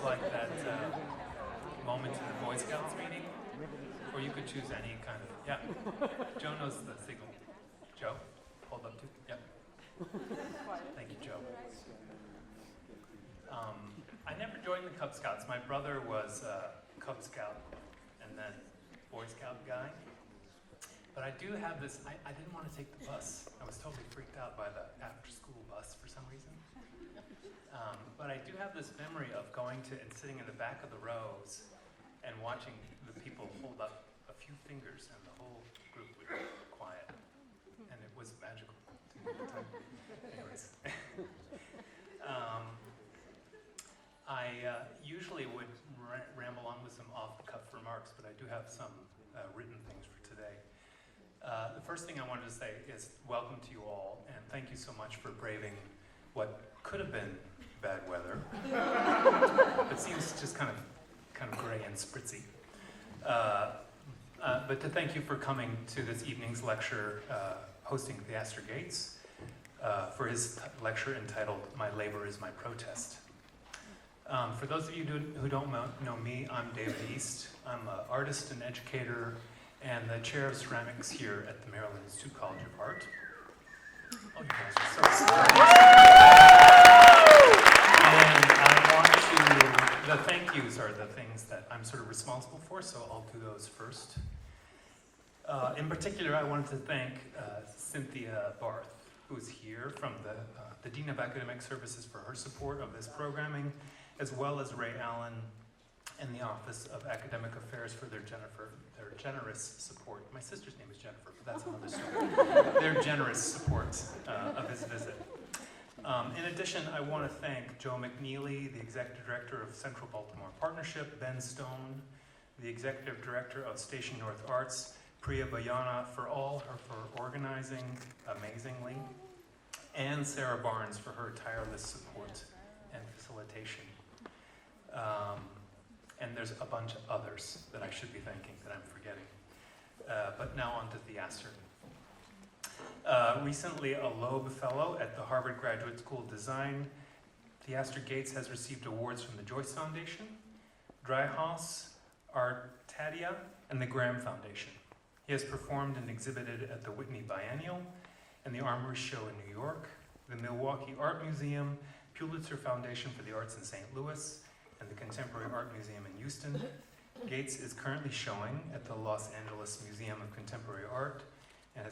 like that moment in the Boy Scouts meeting, or you could choose any kind of, yeah. Joe knows the signal. Joe, hold up too, yep. Thank you, Joe. I never joined the Cub Scouts. My brother was a Cub Scout and then Boy Scout guy. But I do have this, I didn't want to take the bus. I was totally freaked out by the after-school bus for some reason. But I do have this memory of going to and sitting in the back of the rows and watching the people hold up a few fingers and the whole group would be quiet. And it was magical to me at the time. Anyways. I usually would ramble on with some off-the-cuff remarks, but I do have some written things for today. The first thing I wanted to say is welcome to you all, and thank you so much for braving what could have been bad weather. It seems just kind of gray and spritzy. But to thank you for coming to this evening's lecture hosting Theaster Gates for his lecture entitled "My Labor is My Protest." For those of you who don't know me, I'm David East. I'm an artist and educator and the chair of ceramics here at the Maryland Institute College of Art. Oh, you guys are so And I want to, the thank yous are the things that I'm sort of responsible for, so I'll do those first. In particular, I wanted to thank Cynthia Barth, who's here from the Dean of Academic Services for her support of this programming, as well as Ray Allen and the Office of Academic Affairs for their generous support. My sister's name is Jennifer, but that's another story. Their generous support of his visit. In addition, I want to thank Joe McNeely, the Executive Director of Central Baltimore Partnership, Ben Stone, the Executive Director of Station North Arts, Priya Bayana, for organizing amazingly, and Sarah Barnes for her tireless support and facilitation. And there's a bunch of others that I should be thanking that I'm forgetting. But now on to Theaster. Recently a Loeb Fellow at the Harvard Graduate School of Design, Theaster Gates has received awards from the Joyce Foundation, Dryhouse, Artadia, and the Graham Foundation. He has performed and exhibited at the Whitney Biennial and the Armory Show in New York, the Milwaukee Art Museum, Pulitzer Foundation for the Arts in St. Louis, and the Contemporary Art Museum in Houston. Gates is currently showing at the Los Angeles Museum of Contemporary Art and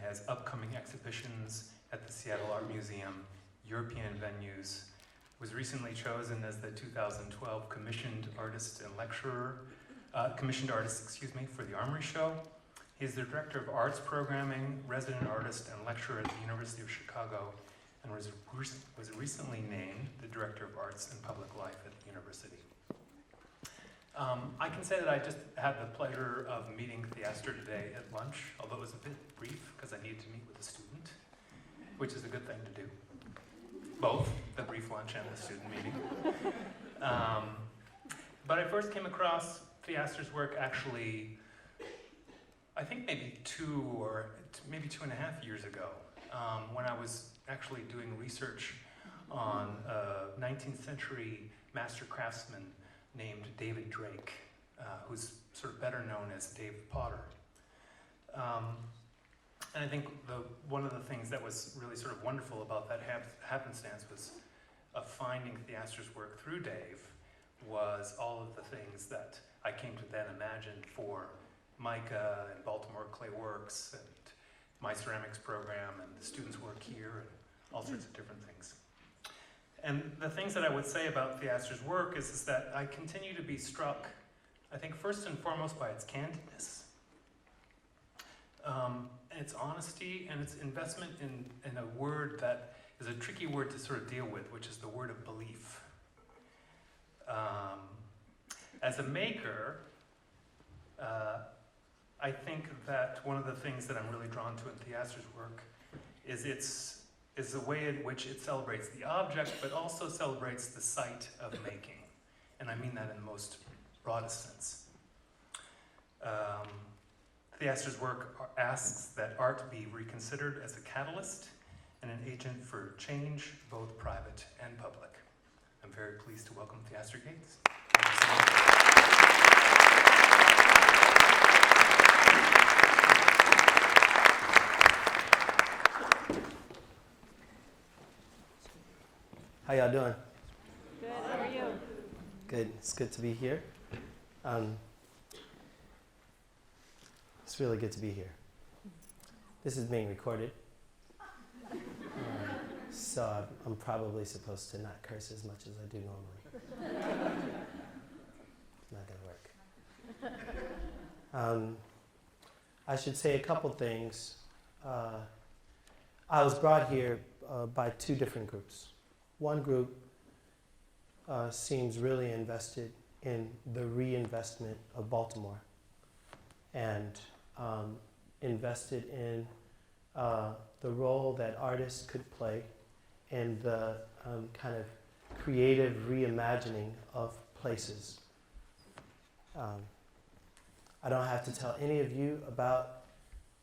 has upcoming exhibitions at the Seattle Art Museum, European venues, was recently chosen as the 2012 commissioned artist, for the Armory Show. He is the Director of Arts Programming, resident artist, and lecturer at the University of Chicago, and was recently named the Director of Arts and Public Life at the university. I can say that I just had the pleasure of meeting Theaster today at lunch, although it was a bit brief because I needed to meet with a student, which is a good thing to do. Both the brief lunch and the student meeting. But I first came across Theaster's work actually, I think maybe 2.5 years ago, when I was actually doing research on a 19th century master craftsman named David Drake, who's sort of better known as Dave Potter. And I think one of the things that was really sort of wonderful about that happenstance was finding Theaster's work through Dave was all of the things that I came to then imagine for MICA and Baltimore Clay Works and my ceramics program and the students' work here and all sorts of different things. And the things that I would say about Theaster's work is that I continue to be struck, I think first and foremost by its candidness, its honesty, and its investment in a word that is a tricky word to sort of deal with, which is the word of belief. As a maker, I think that one of the things that I'm really drawn to in Theaster's work is the way in which it celebrates the object, but also celebrates the site of making. And I mean that in the most broadest sense. Theaster's work asks that art be reconsidered as a catalyst and an agent for change, both private and public. I'm very pleased to welcome Theaster Gates. How y'all doing? Good, how are you? Good, it's good to be here. It's really good to be here. This is being recorded. So I'm probably supposed to not curse as much as I do normally. It's not gonna work. I should say a couple things. I was brought here by two different groups. One group seems really invested in the reinvestment of Baltimore and invested in the role that artists could play in the kind of creative reimagining of places. I don't have to tell any of you about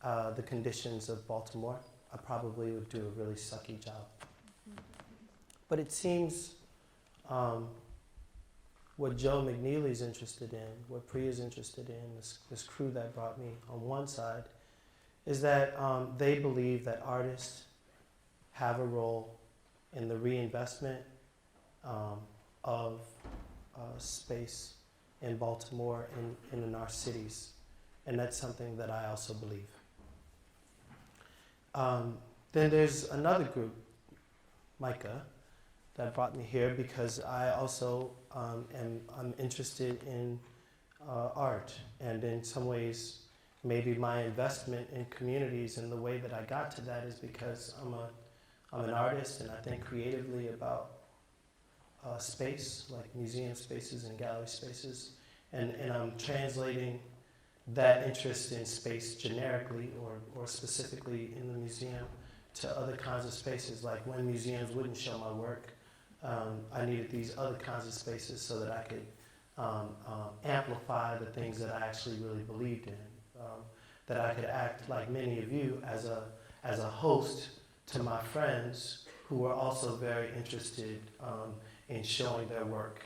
the conditions of Baltimore. I probably would do a really sucky job. But it seems what Joe McNeely's interested in, what Priya's interested in, this crew that brought me on one side, is that they believe that artists have a role in the reinvestment of space in Baltimore and in our cities. And that's something that I also believe. Then there's another group, MICA, that brought me here because I also I'm interested in art, and in some ways maybe my investment in communities and the way that I got to that is because I'm an artist and I think creatively about space, like museum spaces and gallery spaces, and I'm translating that interest in space generically or specifically in the museum to other kinds of spaces. Like when museums wouldn't show my work, I needed these other kinds of spaces so that I could amplify the things that I actually really believed in. That I could act like many of you as a host to my friends who were also very interested in showing their work.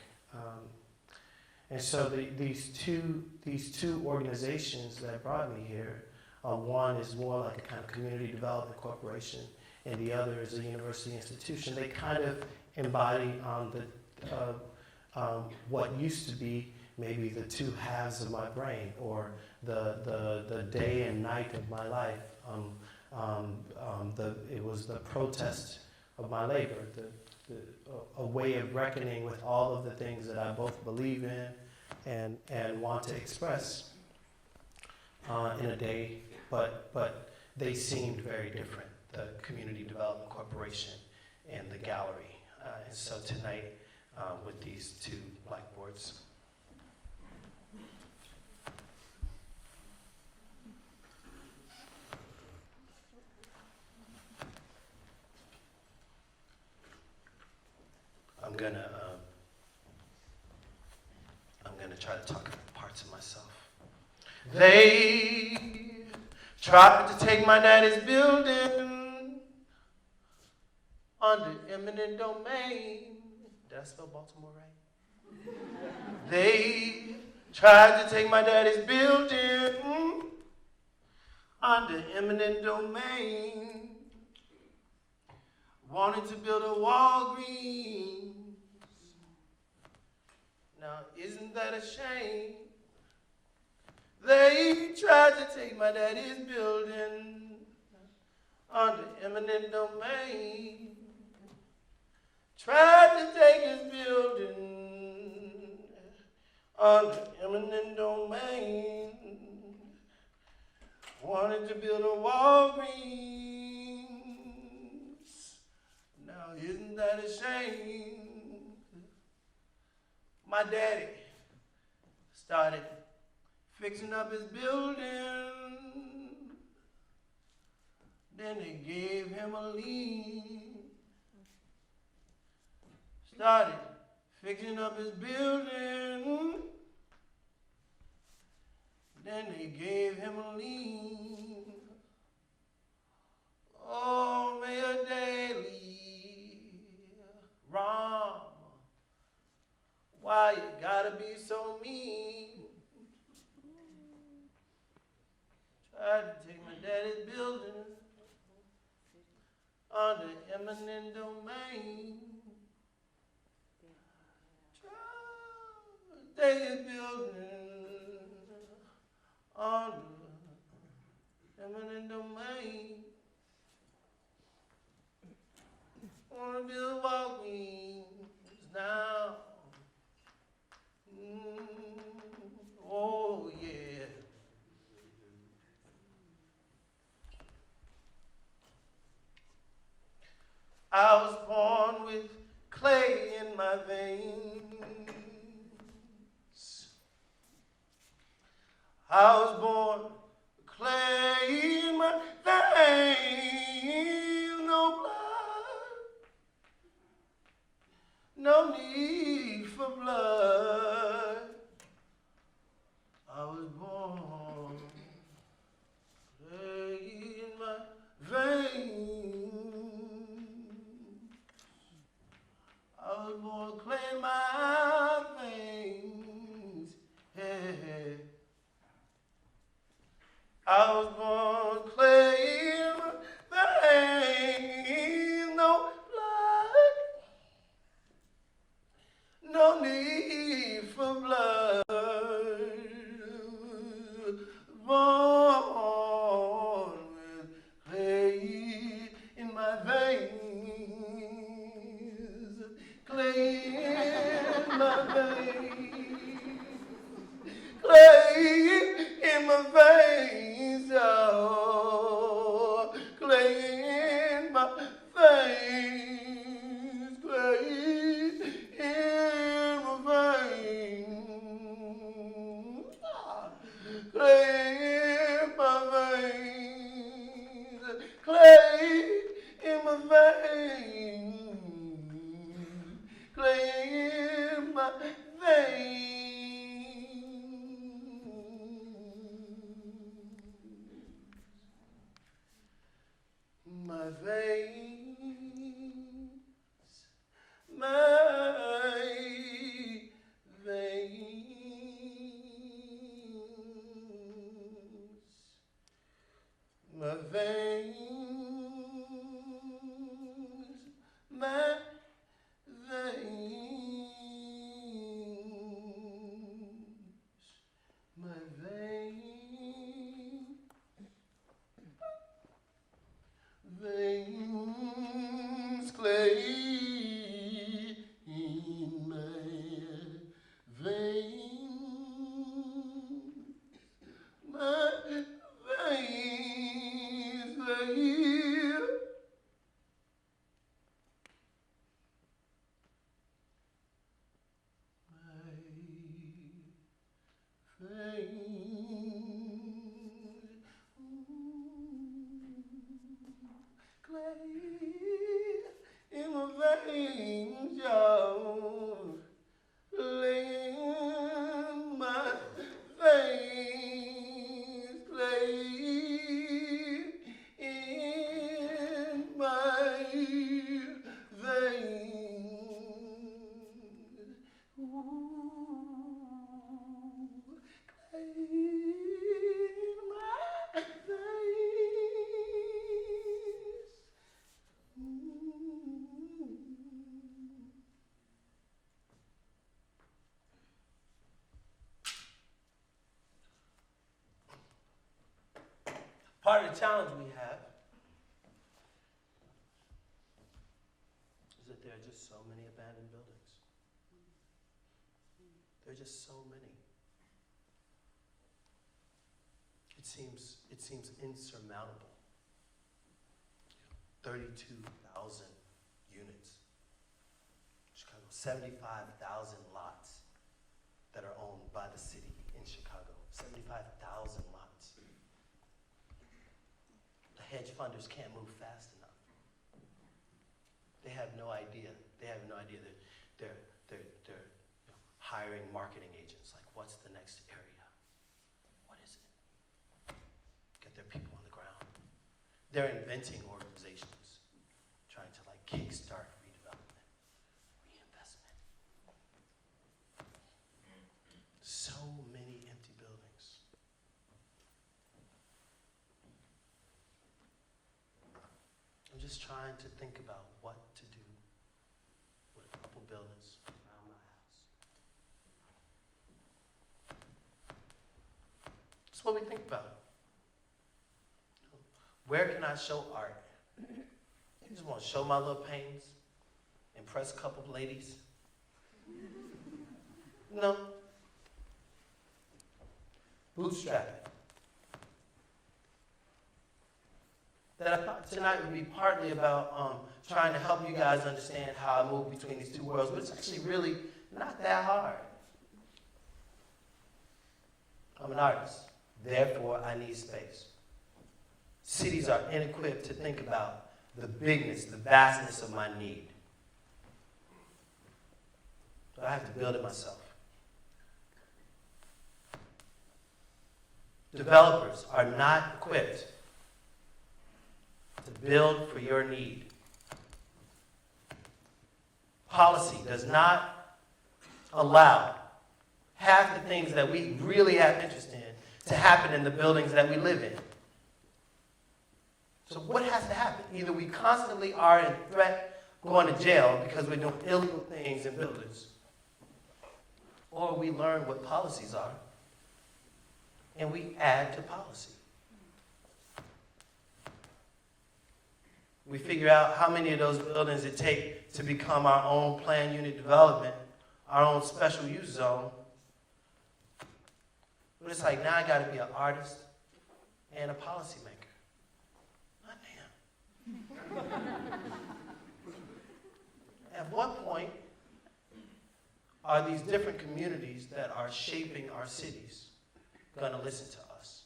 And so these two organizations that brought me here, one is more like a kind of community development corporation, and the other is a university institution. They kind of embody what used to be maybe the two halves of my brain, or the day and night of my life. It was the protest of my labor, a way of reckoning with all of the things that I both believe in and want to express in a day, but they seemed very different, the Community Development Corporation and the gallery. And so tonight, with these two blackboards, I'm gonna try to talk about parts of myself. They tried to take my daddy's building under eminent domain. Did I spell Baltimore right? They tried to take my daddy's building under eminent domain. Wanted to build a Walgreens. Now, isn't that a shame? They tried to take my daddy's building under eminent domain. Tried to take his building under eminent domain. Wanted to build a Walgreens. Now, isn't that a shame? My daddy started fixing up his building. Then they gave him a lien. Started fixing up his building. Then they gave him a lien. Oh, Mayor Daley, Ram, lay a building under eminent domain. Wanna build walking now. Oh yeah. I was born with clay in my veins. I was born with clay in my veins. No blood, no need for blood. I was born clay in my veins. I was born clay in my veins. Hey. I was born clay in my veins. No blood, no need for blood. Born with clay in my veins. Clay in my veins. Clay in my veins. Oh, clay in my veins. Clay in my veins. Clay in my veins. Clay in my veins. Clay in my veins. My veins, my veins, my veins, my veins, my veins. Veins, clay in my veins, my veins, veins. Clay in my veins, y'all. Clay in my veins, clay in my veins. Ooh, clay in my veins. Part of the challenge we have is that there are just so many abandoned buildings. There are just so many. It seems insurmountable. 32,000 units. Chicago, 75,000 lots that are owned by the city in Chicago. 75,000 lots. The hedge funders can't move fast enough. They have no idea. They have no idea that they're hiring marketing agents. Like, what's the next area? What is it? Get their people on the ground. They're inventing organizations, trying to like kickstart redevelopment, reinvestment. So many empty buildings. I'm just trying to think about what to do with a couple buildings around my house. That's what we think about. Where can I show art? I just want to show my little paintings, impress a couple of ladies. No. Bootstrapping. That I thought tonight would be partly about trying to help you guys understand how I move between these two worlds, but it's actually really not that hard. I'm an artist, therefore I need space. Cities are inequipped to think about the bigness, the vastness of my need. So I have to build it myself. Developers are not equipped to build for your need. Policy does not allow half the things that we really have interest in to happen in the buildings that we live in. So what has to happen? Either we constantly are in threat going to jail because we're doing illegal things in buildings, or we learn what policies are and we add to policy. We figure out how many of those buildings it takes to become our own planned unit development, our own special use zone. But it's like, now I got to be an artist and a policymaker. Not damn. At what point are these different communities that are shaping our cities going to listen to us?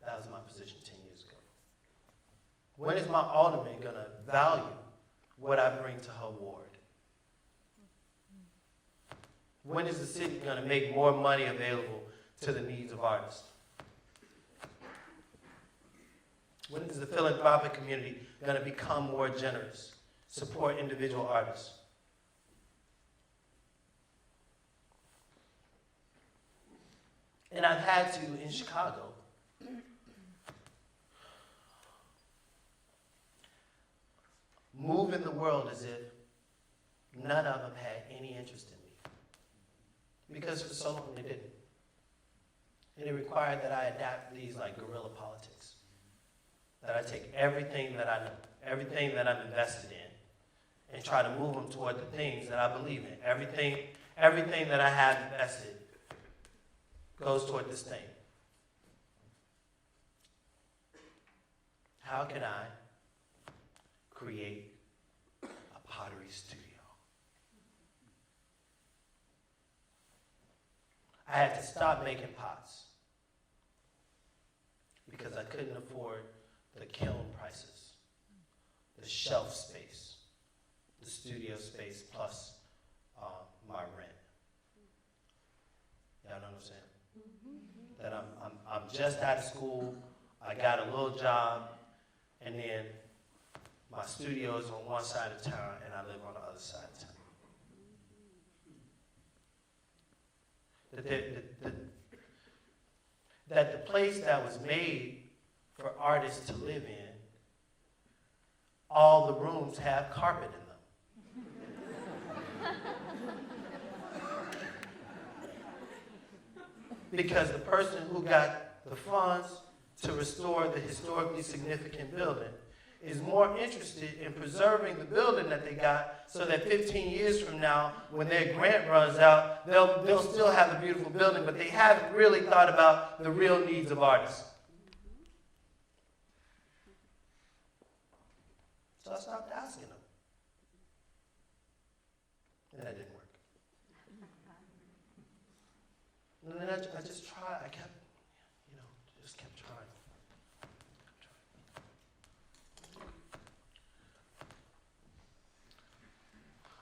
That was my position 10 years ago. When is my alderman going to value what I bring to her ward? When is the city going to make more money available to the needs of artists? When is the philanthropic community going to become more generous, support individual artists? And I've had to, in Chicago, move in the world as if none of them had any interest in me. Because for so long they didn't. And it required that I adapt these like guerrilla politics. That I take everything that I know, everything that I'm invested in, and try to move them toward the things that I believe in. Everything that I have invested goes toward this thing. How can I create a pottery studio? I had to stop making pots because I couldn't afford the kiln prices, the shelf space, the studio space, plus my rent. Y'all know what I'm saying? That I'm just out of school, I got a little job, and then my studio is on one side of town and I live on the other side of town. That the place that was made for artists to live in, all the rooms have carpet in them. Because the person who got the funds to restore the historically significant building is more interested in preserving the building that they got so that 15 years from now, when their grant runs out, they'll still have a beautiful building, but they haven't really thought about the real needs of artists. So I stopped asking them. And that didn't work. And then I just tried, I kept, just kept trying.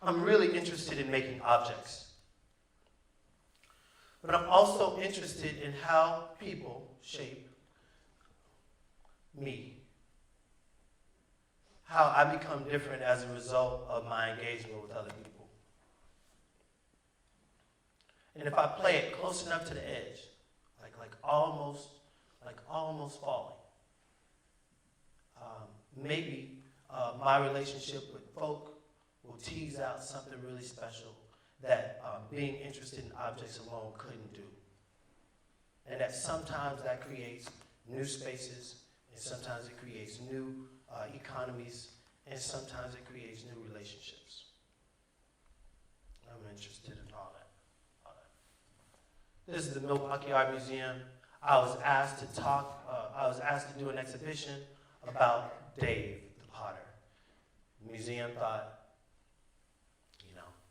I'm really interested in making objects. But I'm also interested in how people shape me. How I become different as a result of my engagement with other people. And if I play it close enough to the edge, like almost falling, maybe my relationship with folk will tease out something really special that being interested in objects alone couldn't do. and that sometimes that creates new spaces, and sometimes it creates new economies, and sometimes it creates new relationships. I'm interested in all that. This is the Milwaukee Art Museum. I was asked to do an exhibition about Dave, the potter. The museum thought,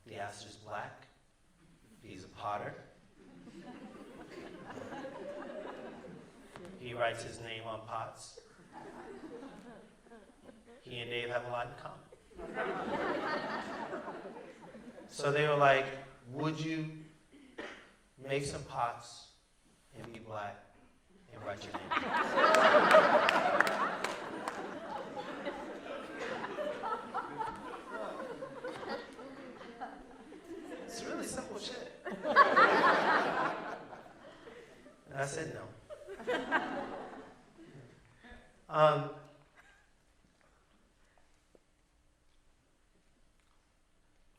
Theaster's black, he's a potter. He writes his name on pots. He and Dave have a lot in common. So they were like, would you make some pots and be black and write your name? It's really simple shit. And I said no.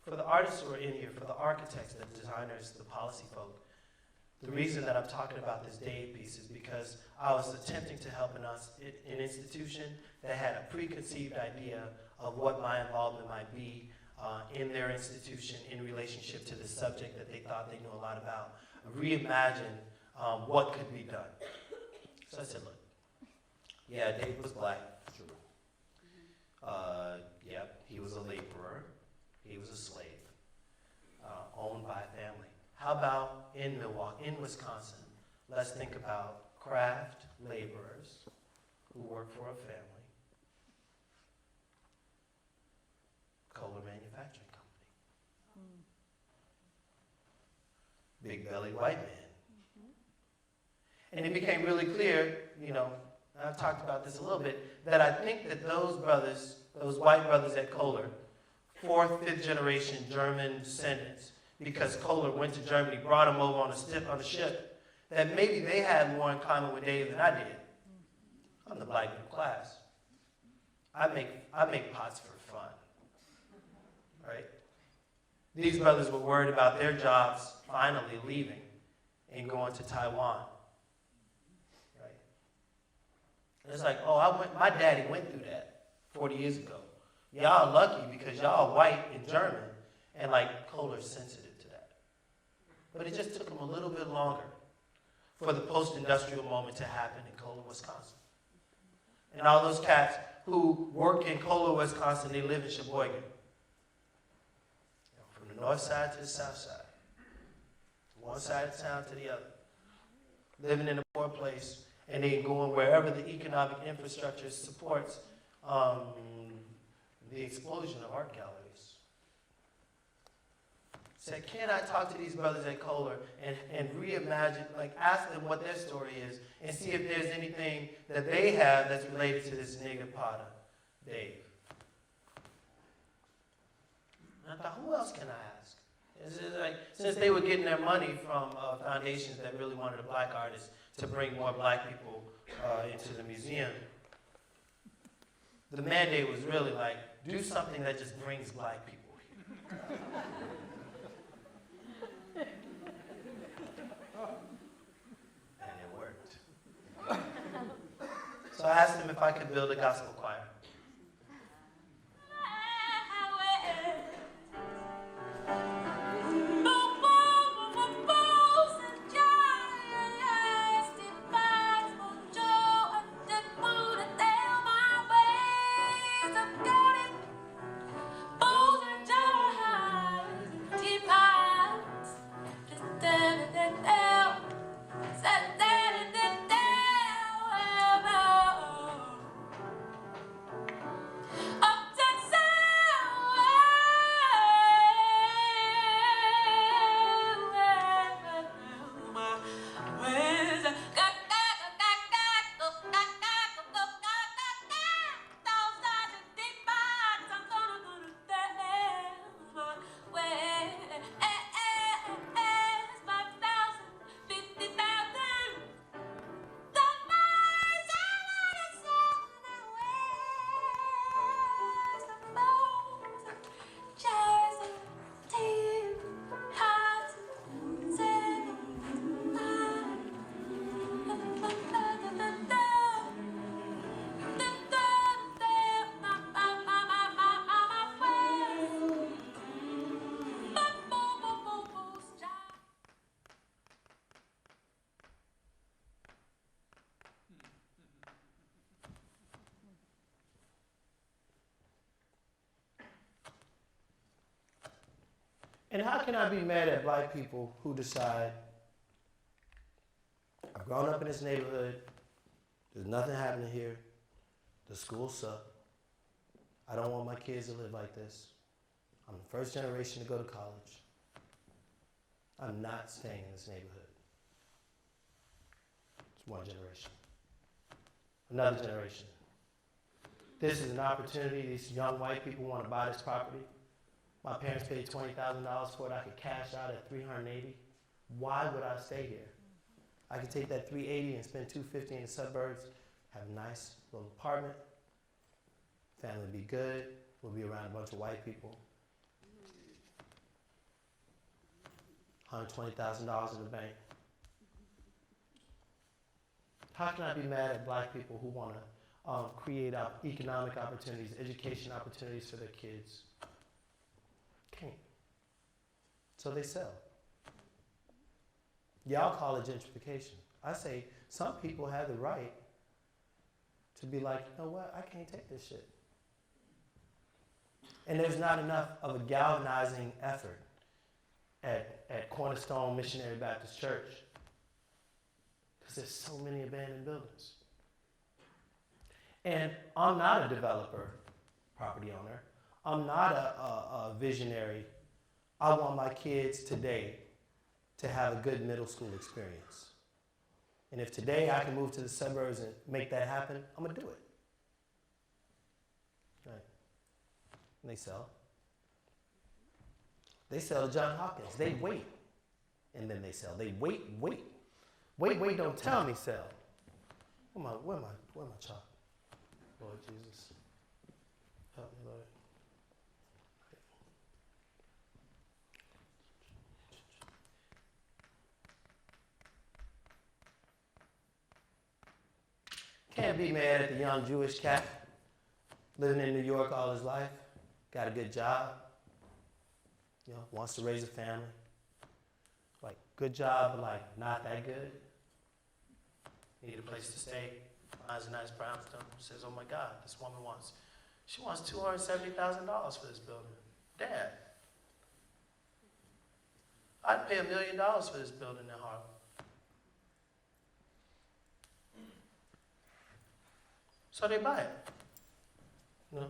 For the artists who are in here, for the architects, the designers, the policy folk, the reason that I'm talking about this Dave piece is because I was attempting to help an institution that had a preconceived idea of what my involvement might be in their institution in relationship to the subject that they thought they knew a lot about. Reimagine what could be done. So I said, look, yeah, Dave was black, true. Yep, he was a laborer. He was a slave, owned by a family. How about in Milwaukee, in Wisconsin, let's think about craft laborers who work for a family, Kohler Manufacturing Company. Big-bellied white man. And it became really clear, I've talked about this a little bit, that I think that those brothers, those white brothers at Kohler, 4th, 5th generation German descendants, because Kohler went to Germany, brought them over on a ship, that maybe they had more in common with Dave than I did. I'm the black middle class. I make pots for fun, right? These brothers were worried about their jobs finally leaving and going to Taiwan, right? And it's like, my daddy went through that 40 years ago. Y'all lucky because y'all white and German, and Kohler's sensitive to that. But it just took them a little bit longer for the post-industrial moment to happen in Kohler, Wisconsin. And all those cats who work in Kohler, Wisconsin, they live in Sheboygan. From the north side to the south side. One side of town to the other. Living in a poor place, and they going wherever the economic infrastructure supports the explosion of art galleries. Said, can I talk to these brothers at Kohler and reimagine, ask them what their story is and see if there's anything that they have that's related to this nigger potter, Dave. And I thought, who else can I ask? Since they were getting their money from foundations that really wanted a black artist to bring more black people into the museum, the mandate was really do something that just brings black people here. And it worked. So I asked him if I could build a gospel choir. And how can I be mad at black people who decide, I've grown up in this neighborhood, there's nothing happening here, the schools suck, I don't want my kids to live like this, I'm the first generation to go to college, I'm not staying in this neighborhood. It's one generation. Another generation. This is an opportunity. These young white people want to buy this property. My parents paid $20,000 for it. I could cash out at $380. Why would I stay here? I could take that $380 and spend $250 in the suburbs, have a nice little apartment, family would be good, we'll be around a bunch of white people. $120,000 in the bank. How can I be mad at black people who want to create economic opportunities, education opportunities for their kids? Can't. So they sell. Y'all call it gentrification. I say some people have the right to be like, you know what, I can't take this shit. And there's not enough of a galvanizing effort at Cornerstone Missionary Baptist Church because there's so many abandoned buildings. And I'm not a developer, property owner. I'm not a visionary. I want my kids today to have a good middle school experience. And if today I can move to the suburbs and make that happen, I'm going to do it. Right. And they sell. They sell to John Hopkins. They wait. And then they sell. They wait. Wait, don't tell me sell. Where my child? Lord Jesus. Help me, Lord. Can't be mad at the young Jewish cat living in New York all his life, got a good job, wants to raise a family. Like, good job, but like, not that good. Need a place to stay, finds a nice brownstone, says, oh my God, this woman wants $270,000 for this building. Dad, I'd pay $1 million for this building in Harlem. So they buy it. And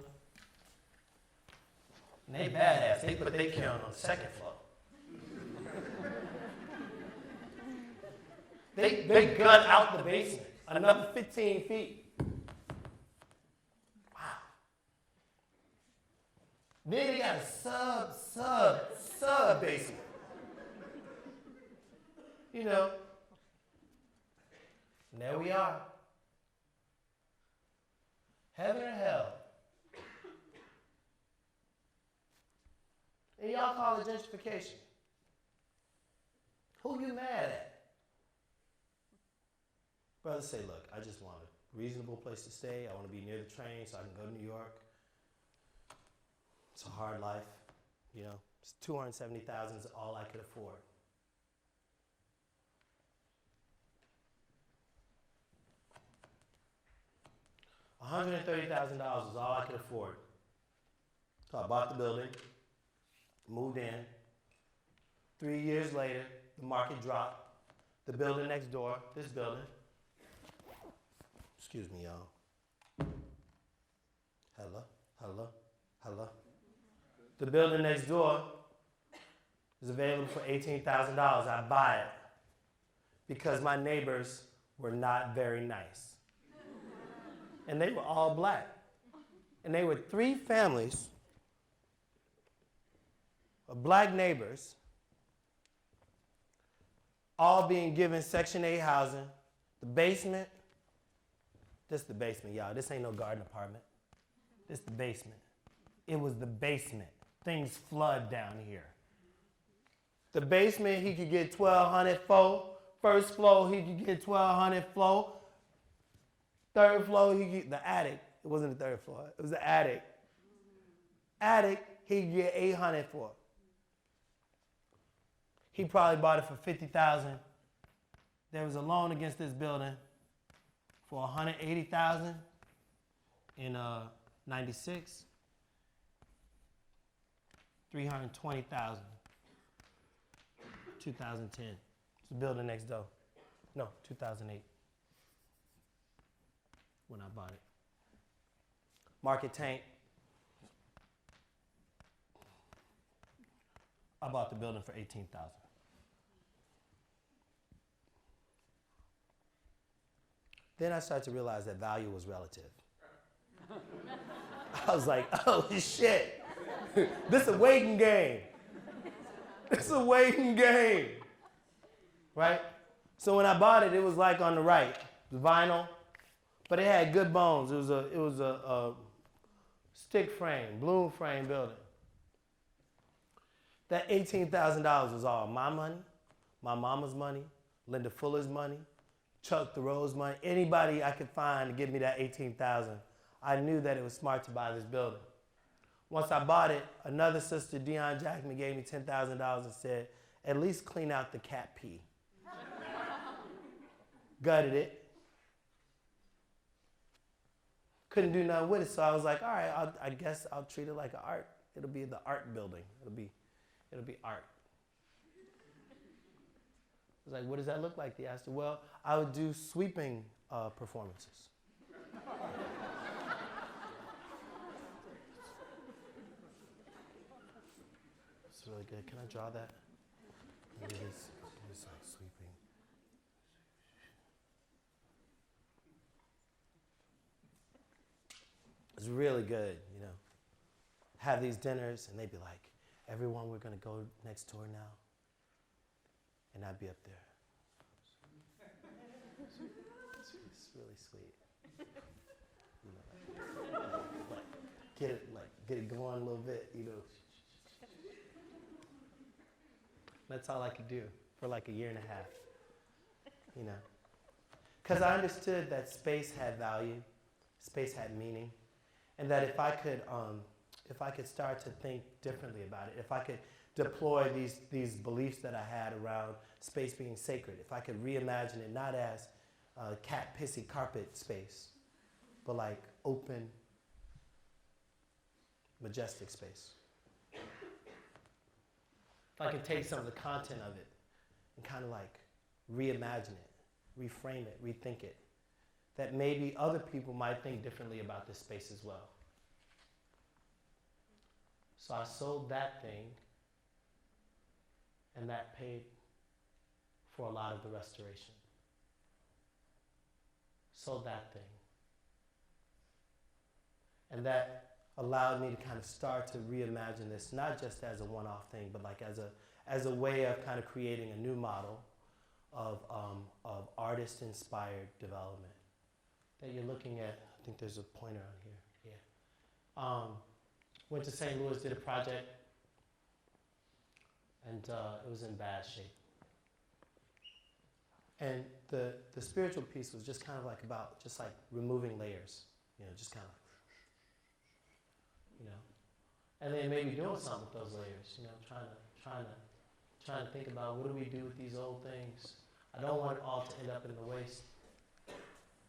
they badass. They put their kiln on the second floor. They gut out the basement, another 15 feet. Wow. Then they got a sub basement. And there we are. Heaven or hell. And y'all call it gentrification. Who you mad at? Brothers say, look, I just want a reasonable place to stay. I want to be near the train so I can go to New York. It's a hard life. It's $270,000 is all I could afford. $130,000 was all I could afford. So I bought the building, moved in. 3 years later, the market dropped. The building next door, this building. Excuse me, y'all. Hello. The building next door is available for $18,000. I buy it because my neighbors were not very nice. And they were all black. And they were 3 families of black neighbors, all being given Section 8 housing. The basement, this is the basement, y'all. This ain't no garden apartment. This is the basement. It was the basement. Things flood down here. The basement, he could get $1,200 for. First floor, he could get $1,200 for. Third floor, he get the attic. It wasn't the third floor. It was the attic. Attic, he could get $800 for. He probably bought it for $50,000. There was a loan against this building for $180,000 in '96. $320,000 2010. It's the building next door. No, 2008 when I bought it. Market tank. I bought the building for $18,000. Then I started to realize that value was relative. I was like, oh shit, this is a waiting game. This is a waiting game, right? So when I bought it, it was like on the right, the vinyl, but it had good bones. It was a stick frame, bloom frame building. That $18,000 was all my money, my mama's money, Linda Fuller's money, Chuck Thoreau's money, anybody I could find to give me that $18,000. I knew that it was smart to buy this building. Once I bought it, another sister, Dion Jackman, gave me $10,000 and said, at least clean out the cat pee. Gutted it. Couldn't do nothing with it, so I was like, all right, I guess I'll treat it like an art. It'll be the art building. It'll be art. I was like, what does that look like? Theaster? Well, I would do sweeping performances. It's really good. Can I draw that? Maybe it's like sweeping. It's really good, you know. Have these dinners, and they'd be like, everyone, we're going to go next door now. And I'd be up there. It's really sweet. You know, get it going a little bit, you know. That's all I could do for like a year and a half, you know. Because I understood that space had value, space had meaning, and that if I could start to think differently about it, if I could deploy these beliefs that I had around space being sacred, if I could reimagine it not as cat pissy carpet space, but like open, majestic space. If I could take some of the content of it and kind of like reimagine it, reframe it, rethink it, that maybe other people might think differently about this space as well. So I sold that thing, and that paid for a lot of the restoration. Sold that thing. And that allowed me to kind of start to reimagine this, not just as a one-off thing, but like as a way of kind of creating a new model of artist-inspired development that you're looking at. I think there's a pointer on here. Yeah. Went to St. Louis, did a project, and it was in bad shape. And the spiritual piece was just kind of like about just like removing layers, you know, just kind of, you know, and then maybe doing something with those layers, you know, trying to think about what do we do with these old things. I don't want it all to end up in the waste.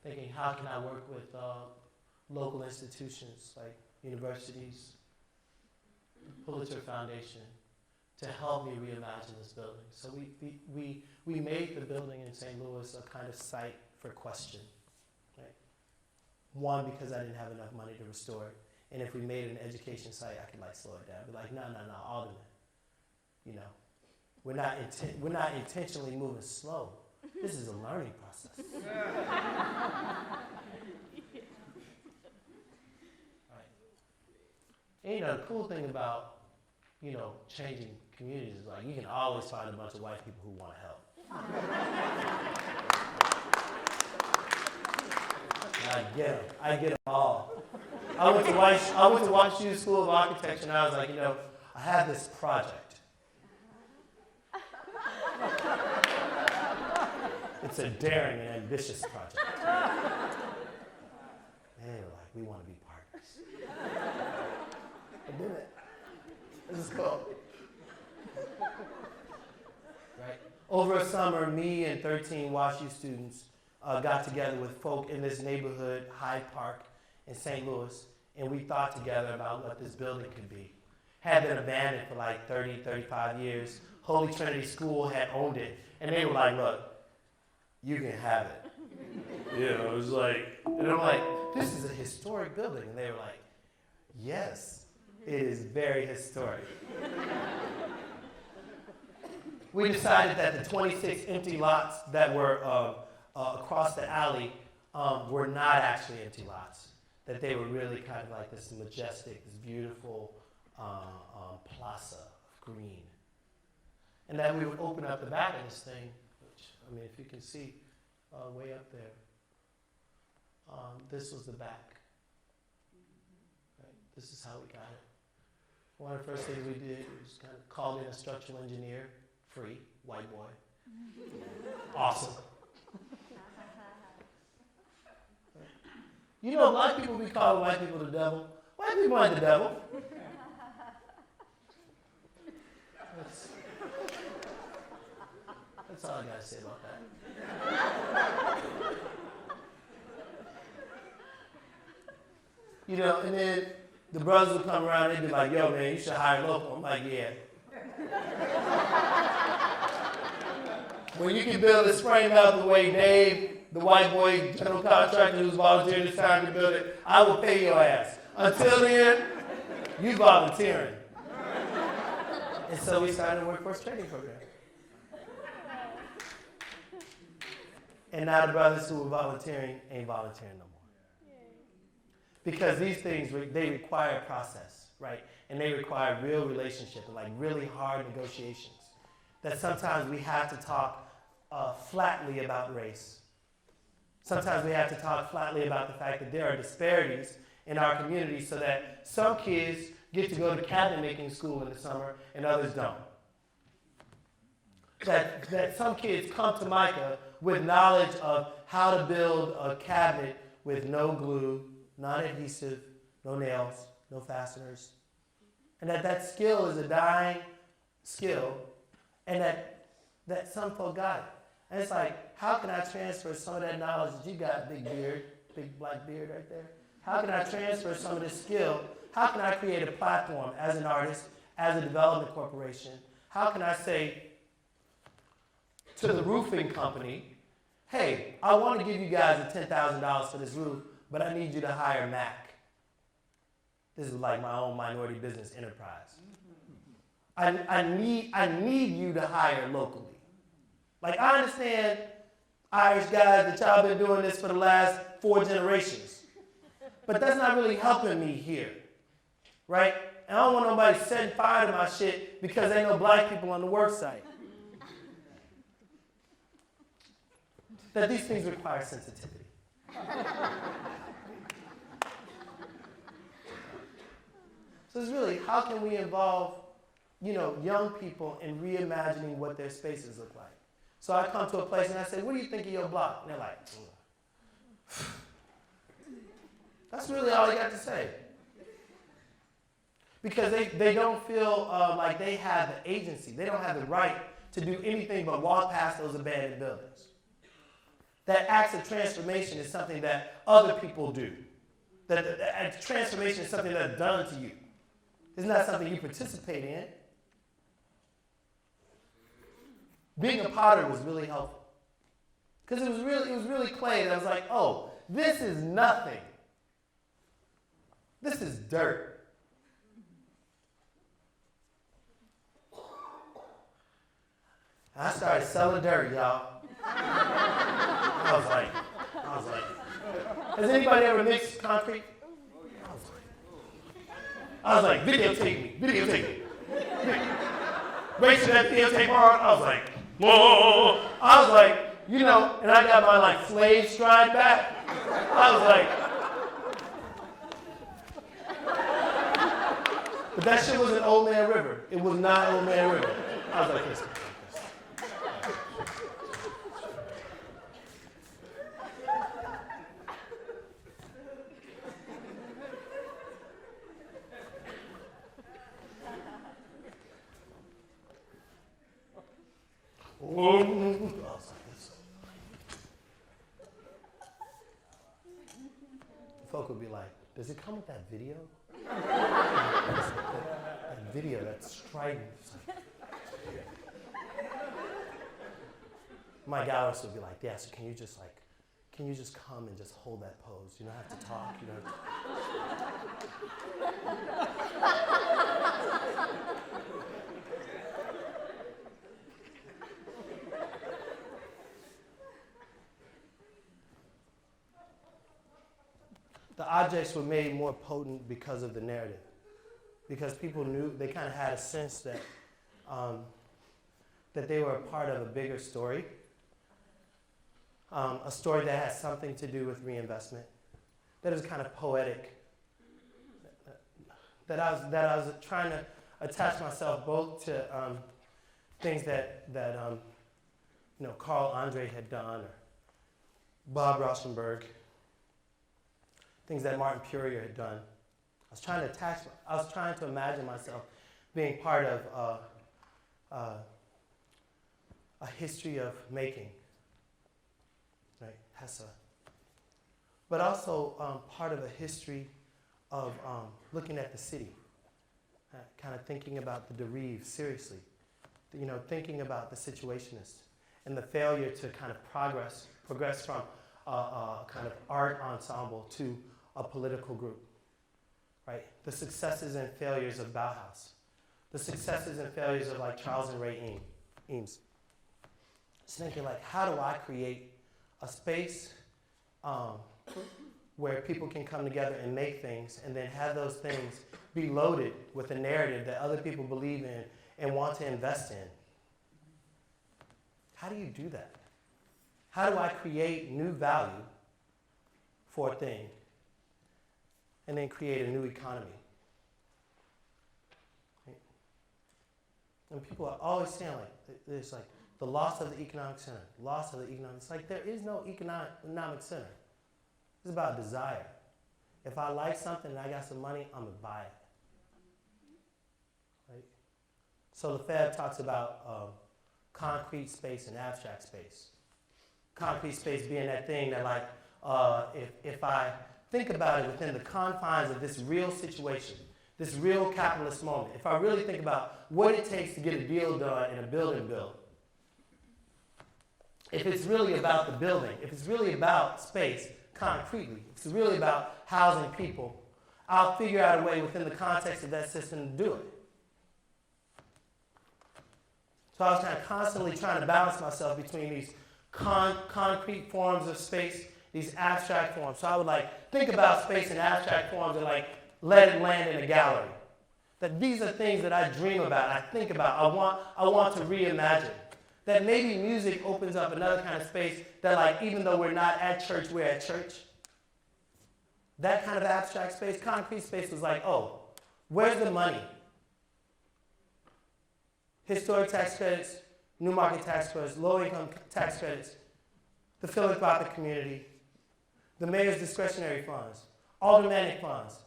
Thinking how can I work with local institutions like universities, Pulitzer Foundation, to help me reimagine this building. So we made the building in St. Louis a kind of site for question. Right? One, because I didn't have enough money to restore it. And if we made it an education site, I could like slow it down. Be like, no, Alderman. You know, we're not intentionally moving slow. This is a learning process. Right. And you know, the cool thing about, you know, changing communities is like you can always find a bunch of white people who want to help. I get them all. I went to Washington School of Architecture, and I was like, you know, I have this project. It's a daring and ambitious project. And they were like, we want to be partners. I did it. This is cool. Right? Over a summer, me and 13 WashU students got together with folk in this neighborhood, Hyde Park, in St. Louis, and we thought together about what this building could be. had been abandoned for like 30, 35 years. Holy Trinity School had owned it. And they were like, look, you can have it. It was like, and I'm like, this is a historic building. And they were like, yes, it is very historic. We decided that the 26 empty lots that were across the alley were not actually empty lots. That they were really kind of like this majestic, this beautiful plaza of green. And then we would open up the back of this thing, which, I mean, if you can see way up there, this was the back. Right? This is how we got it. One of the first things we did was kind of call in a structural engineer, free, white boy. Awesome. You know, black people, we call white people the devil. White people aren't the devil. That's all I got to say about that. You know, and then the brothers would come around and they'd be like, yo, man, you should hire local. I'm like, yeah. When you can build this frame out the way Dave, the white boy general contractor who's volunteering this time to build it, I will pay your ass. Until then, you volunteering. And so we started a workforce training program. And now the brothers who were volunteering ain't volunteering no more. Because these things, they require a process, right? And they require real relationship and like really hard negotiations. That sometimes we have to talk flatly about race. Sometimes we have to talk flatly about the fact that there are disparities in our community so that some kids get to go to cabinet making school in the summer and others don't. That some kids come to MICA with knowledge of how to build a cabinet with no glue, non-adhesive, no nails, no fasteners. And that skill is a dying skill, and that some folk got it. And it's like, how can I transfer some of that knowledge that you got, big beard, big black beard right there? How can I transfer some of this skill? How can I create a platform as an artist, as a development corporation? How can I say to the roofing company, hey, I want to give you guys $10,000 for this roof, but I need you to hire Mac. This is like my own minority business enterprise. I need you to hire locally. Like, I understand, Irish guys, that y'all been doing this for the last 4 generations. But that's not really helping me here, right? And I don't want nobody setting fire to my shit because there ain't no black people on the work site. That these things require sensitivity. So it's really, how can we involve, young people in reimagining what their spaces look like? So I come to a place and I say, what do you think of your block? And they're like, that's really all I got to say. Because they don't feel like they have the agency. They don't have the right to do anything but walk past those abandoned buildings. That acts of transformation is something that other people do. That transformation is something that's done to you. It's not something you participate in. Being a potter was really helpful. Because it was really clay that I was like, oh, this is nothing. This is dirt. I started selling dirt, y'all. I was like, has anybody ever mixed concrete? I was like, videotape me. Rachel, that videotape on, I was like, whoa. I was like, and I got my like slave stride back. I was like, but that shit was an Old Man River. It was not Old Man River. I was like, listen. Folk would be like, does it come with that video? that video, that strident. My gallerist would be like, yeah, so can you just come and just hold that pose? You don't have to talk, you don't The objects were made more potent because of the narrative. Because people knew, they kind of had a sense that that they were a part of a bigger story. A story that had something to do with reinvestment. That is kind of poetic. That I was trying to attach myself both to things that Carl Andre had done, or Bob Rauschenberg, things that Martin Purier had done. I was trying to imagine myself being part of a history of making, right, Hesse. But also part of a history of looking at the city, kind of thinking about the bereaved seriously, thinking about the situationists and the failure to kind of progress from a kind of art ensemble to a political group, right? The successes and failures of Bauhaus, the successes and failures of like Charles and Ray Eames. Just thinking like, how do I create a space where people can come together and make things, and then have those things be loaded with a narrative that other people believe in and want to invest in? How do you do that? How do I create new value for a thing and then create a new economy? Right? And people are always saying like, there's like the loss of the economic center, loss of the economic. It's like there is no economic center. It's about desire. If I like something and I got some money, I'm gonna buy it. Right? So Lefebvre talks about concrete space and abstract space. Concrete space being that thing that like, if I think about it within the confines of this real situation, this real capitalist moment, if I really think about what it takes to get a deal done and a building built, if it's really about the building, if it's really about space concretely, if it's really about housing people, I'll figure out a way within the context of that system to do it. So I was kind of constantly trying to balance myself between these concrete forms of space, these abstract forms. So I would like think about space in abstract forms and like let it land in a gallery. That these are things that I dream about, I think about, I want to reimagine. That maybe music opens up another kind of space that like even though we're not at church, we're at church. That kind of abstract space, concrete space was like, oh, where's the money? Historic tax credits, new market tax credits, low income tax credits, the philanthropic community, the mayor's discretionary funds, aldermanic funds,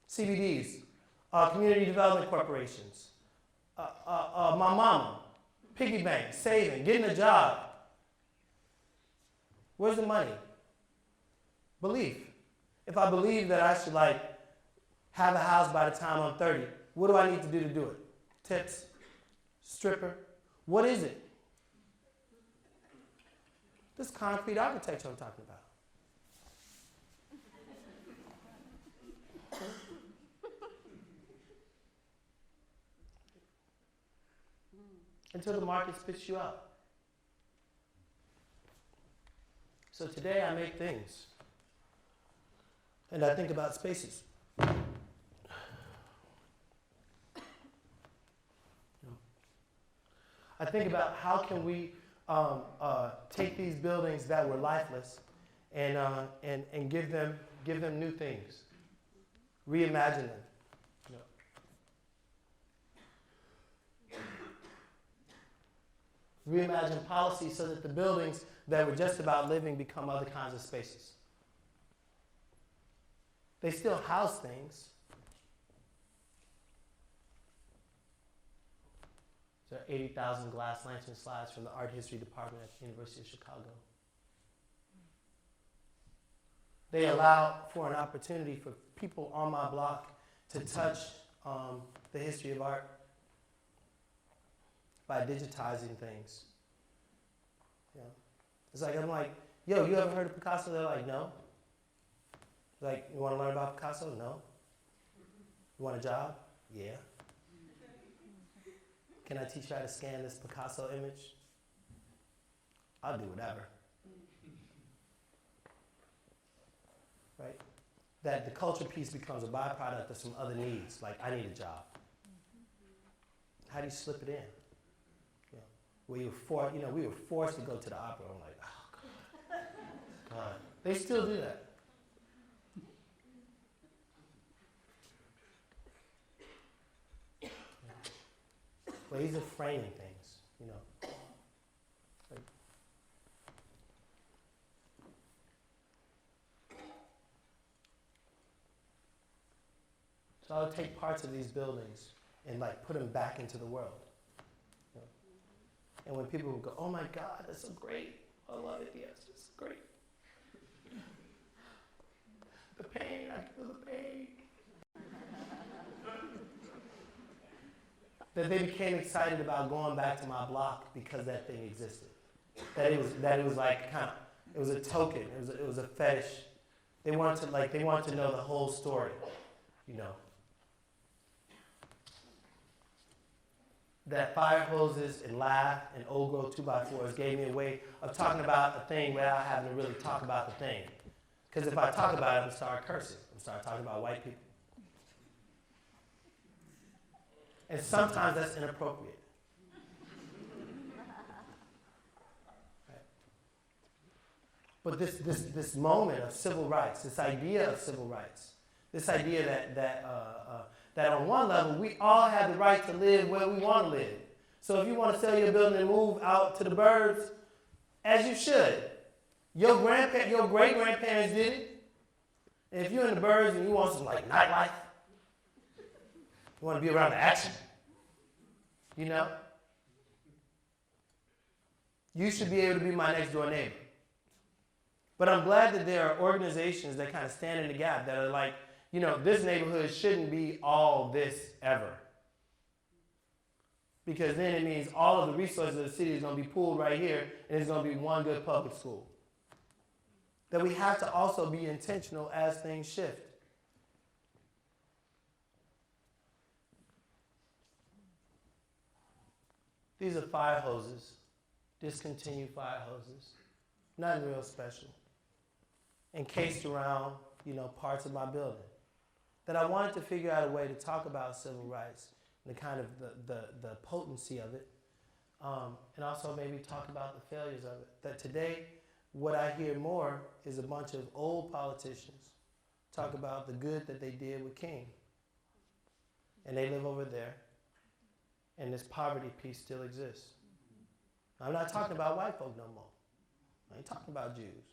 CBDs, community development corporations, my mama, piggy bank, saving, getting a job. Where's the money? Belief. If I believe that I should like have a house by the time I'm 30, what do I need to do it? Tips? Stripper? What is it? This concrete architecture I'm talking about. Until the market spits you out. So today I make things. And I think about spaces. I think about how can we take these buildings that were lifeless and give them new things, reimagine them. Reimagine policy so that the buildings that were just about living become other kinds of spaces. They still house things. There are 80,000 glass lantern slides from the art history department at the University of Chicago. They allow for an opportunity for people on my block to touch the history of art by digitizing things. You know? It's like, I'm like, yo, you ever heard of Picasso? They're like, no. Like, you want to learn about Picasso? No. You want a job? Yeah. Can I teach you how to scan this Picasso image? I'll do whatever. Right? That the culture piece becomes a byproduct of some other needs, like I need a job. How do you slip it in? You know, we were forced to go to the opera. I'm like, oh God. They still do that. Ways of framing things, you know. Like, so I would take parts of these buildings and like put them back into the world. You know? And when people would go, oh my God, that's so great. I love it, yes, it's great. The pain, I feel the pain. That they became excited about going back to my block because that thing existed. That it was like kind of, it was a token. It was a fetish. They wanted to know the whole story, you know. That fire hoses and laugh and old girl 2x4s gave me a way of talking about a thing without having to really talk about the thing. Because if I talk about it, I'm going to start cursing. I'm going to start talking about white people. And sometimes that's inappropriate. Right? But this moment of civil rights, this idea of civil rights, this idea that on one level we all have the right to live where we want to live. So if you want to sell your building and move out to the burbs, as you should. Your great-grandparents did it. And if you're in the burbs and you want some like nightlife, you want to be around the action, you know? You should be able to be my next door neighbor. But I'm glad that there are organizations that kind of stand in the gap that are like, you know, this neighborhood shouldn't be all this ever. Because then it means all of the resources of the city is going to be pooled right here and it's going to be one good public school. That we have to also be intentional as things shift. These are fire hoses, discontinued fire hoses, nothing real special, encased around, you know, parts of my building. That I wanted to figure out a way to talk about civil rights, the kind of the potency of it, and also maybe talk about the failures of it. That today, what I hear more is a bunch of old politicians talk about the good that they did with King, and they live over there. And this poverty piece still exists. I'm not talking about white folk no more. I ain't talking about Jews.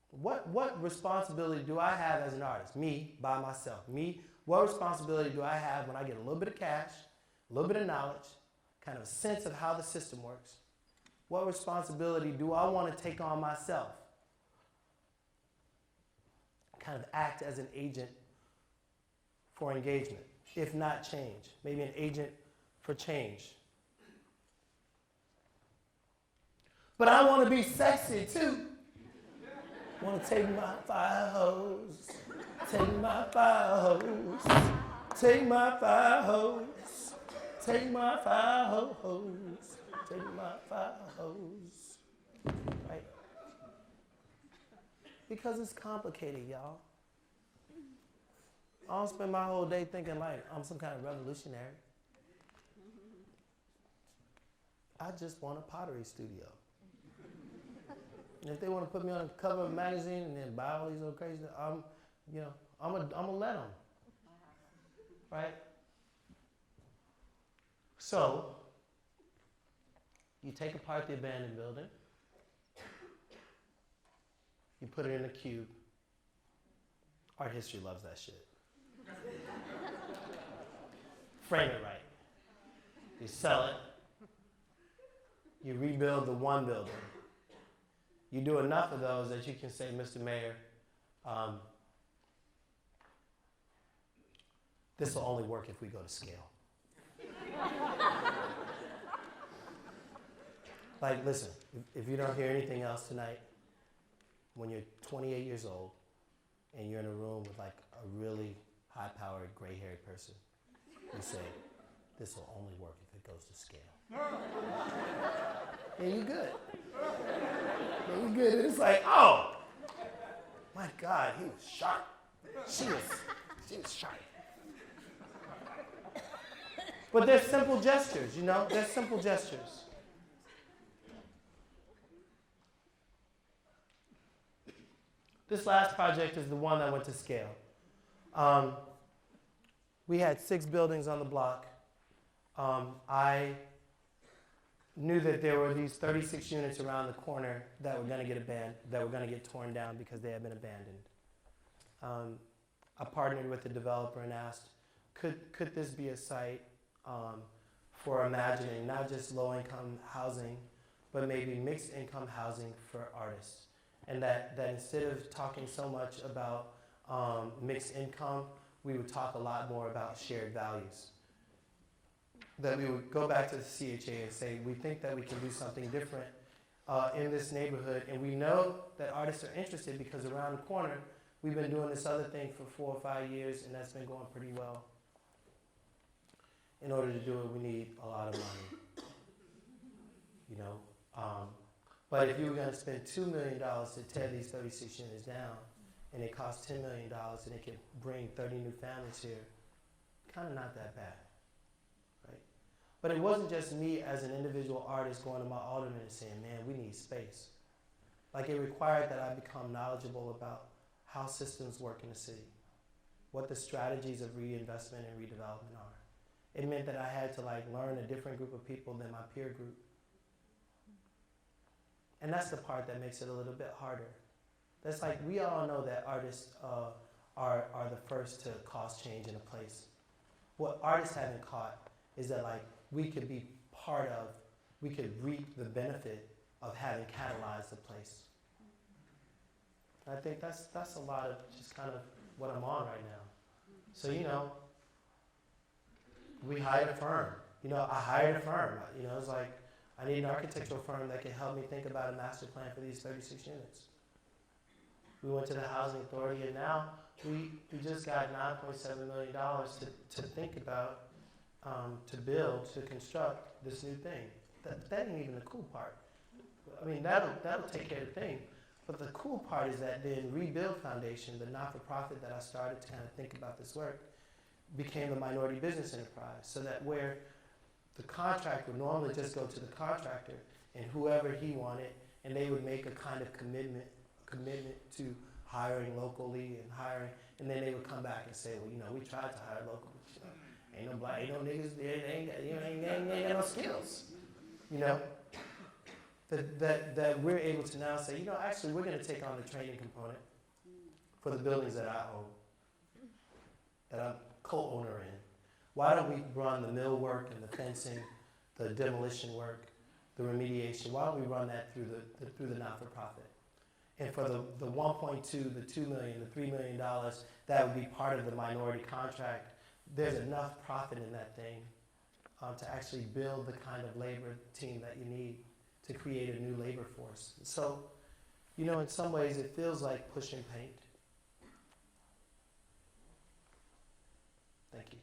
What responsibility do I have as an artist? Me, by myself. Me, what responsibility do I have when I get a little bit of cash, a little bit of knowledge, kind of a sense of how the system works? What responsibility do I want to take on myself? Kind of act as an agent for engagement. If not change, maybe an agent for change. But I want to be sexy too. I want to take my fire hose, take my fire hose, take my fire hose, take my fire hose, take my fire hose. Right? Because it's complicated, y'all. I don't spend my whole day thinking like I'm some kind of revolutionary. I just want a pottery studio. And if they want to put me on the cover of a magazine and then buy all these little crazy, I'm gonna let them. Right? So, you take apart the abandoned building, you put it in a cube. Art history loves that shit. Frame it right. You sell it. You rebuild the one building. You do enough of those that you can say, Mr. Mayor, this will only work if we go to scale. Like, listen, if you don't hear anything else tonight, when you're 28 years old and you're in a room with like a really high-powered, gray-haired person, you say, this will only work if it goes to scale. And you're good. And you're good. And it's like, oh, my God, he was sharp. She was sharp. But there's simple gestures, you know? There's simple gestures. This last project is the one that went to scale. We had 6 buildings on the block. I knew that there were these 36 units around the corner that were going to get torn down because they had been abandoned. I partnered with the developer and asked, could this be a site for imagining not just low-income housing, but maybe mixed-income housing for artists? And that instead of talking so much about mixed income, we would talk a lot more about shared values. That we would go back to the CHA and say, we think that we can do something different in this neighborhood, and we know that artists are interested because around the corner, we've been doing this other thing for 4 or 5 years, and that's been going pretty well. In order to do it, we need a lot of money, you know. But if you were going to spend $2 million to tear these 36 units down, and it costs $10 million, and it could bring 30 new families here, kind of not that bad, right? But it wasn't just me as an individual artist going to my alderman and saying, man, we need space. Like, it required that I become knowledgeable about how systems work in the city, what the strategies of reinvestment and redevelopment are. It meant that I had to learn a different group of people than my peer group. And that's the part that makes it a little bit harder. That's like, we all know that artists are the first to cause change in a place. What artists haven't caught is that we could be we could reap the benefit of having catalyzed the place. And I think that's a lot of just kind of what I'm on right now. So, you know, we hired a firm. You know, I hired a firm. You know, it's like, I need an architectural firm that can help me think about a master plan for these 36 units. We went to the Housing Authority, and now we just got $9.7 million to think about, to build, to construct this new thing. That ain't even the cool part. I mean, that'll take care of the thing. But the cool part is that then Rebuild Foundation, the not-for-profit that I started to kind of think about this work, became a minority business enterprise, so that where the contract would normally just go to the contractor and whoever he wanted, and they would make a kind of commitment to hiring locally and then they would come back and say, well, you know, we tried to hire locally. Ain't no black, ain't no niggas, ain't got no skills. You know? That we're able to now say, you know, actually we're going to take on the training component for the buildings that I own, that I'm co-owner in. Why don't we run the mill work and the fencing, the demolition work, the remediation? Why don't we run that through the not-for-profit? And for the 1.2, the 2 million, the $3 million, that would be part of the minority contract. There's enough profit in that thing to actually build the kind of labor team that you need to create a new labor force. So, you know, in some ways it feels like pushing paint. Thank you.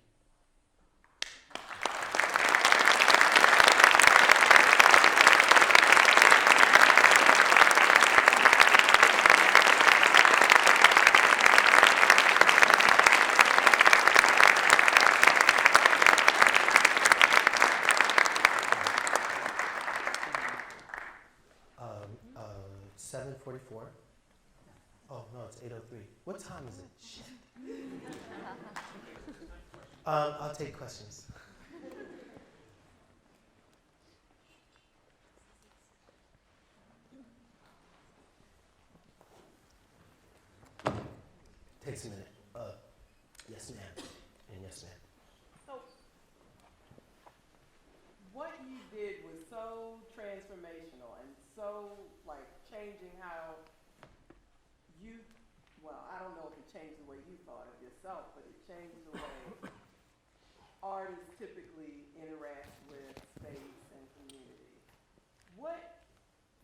Oh, no, it's 8:03. What time is it? Shit. I'll take questions. Takes a minute. Yes, ma'am. And yes, ma'am. So, what you did was so transformational and so, changing how you, well, I don't know if it changed the way you thought of yourself, but it changed the way artists typically interact with space and community. What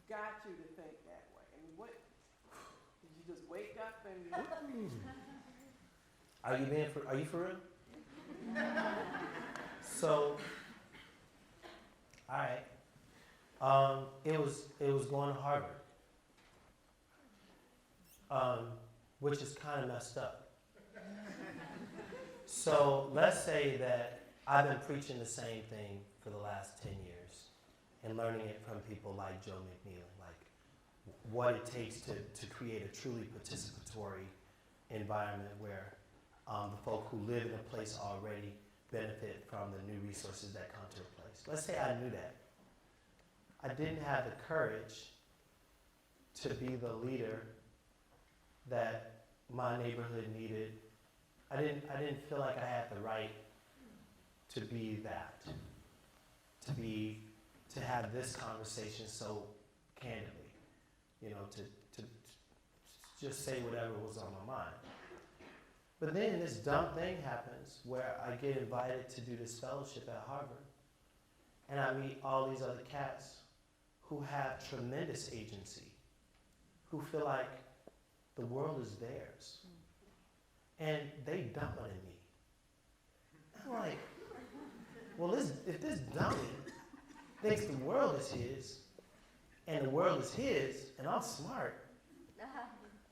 got you to think that way? I mean, what, did you just wake up and? Are you for real? So, all right. It was going to Harvard, which is kind of messed up. So let's say that I've been preaching the same thing for the last 10 years and learning it from people like Joe McNeil, like what it takes to create a truly participatory environment where the folk who live in a place already benefit from the new resources that come to a place. Let's say I knew that. I didn't have the courage to be the leader that my neighborhood needed. I didn't feel like I had the right to be that, to have this conversation so candidly, to just say whatever was on my mind. But then this dumb thing happens where I get invited to do this fellowship at Harvard, and I meet all these other cats who have tremendous agency, who feel like the world is theirs. And they dump on me. I'm like, well, if this dummy thinks the world is his, and the world is his, and I'm smart,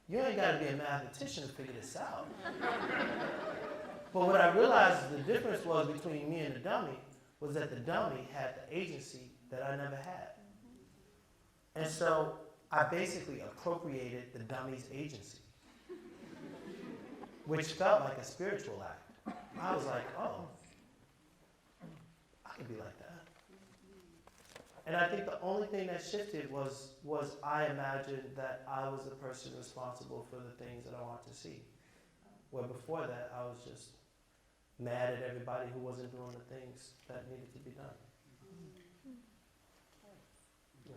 you ain't got to be a mathematician to figure this out. But what I realized the difference was between me and the dummy was that the dummy had the agency that I never had. And so I basically appropriated the dummy's agency, which felt like a spiritual act. I was like, oh, I could be like that. And I think the only thing that shifted was I imagined that I was the person responsible for the things that I want to see. Where before that, I was just mad at everybody who wasn't doing the things that needed to be done. Yeah.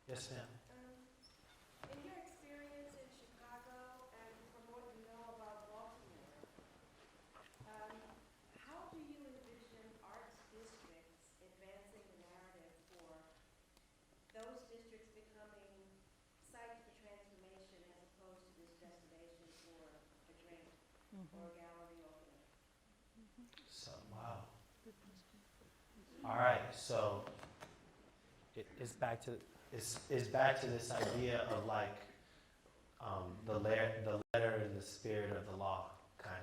Yes, ma'am. In your experience in Chicago and from what you know about Baltimore, how do you envision arts districts advancing the narrative for those districts becoming sites for transformation as opposed to this destination for a drink or a gallery opening? So, wow. All right, so it's back to this idea of like the letter and the spirit of the law, kind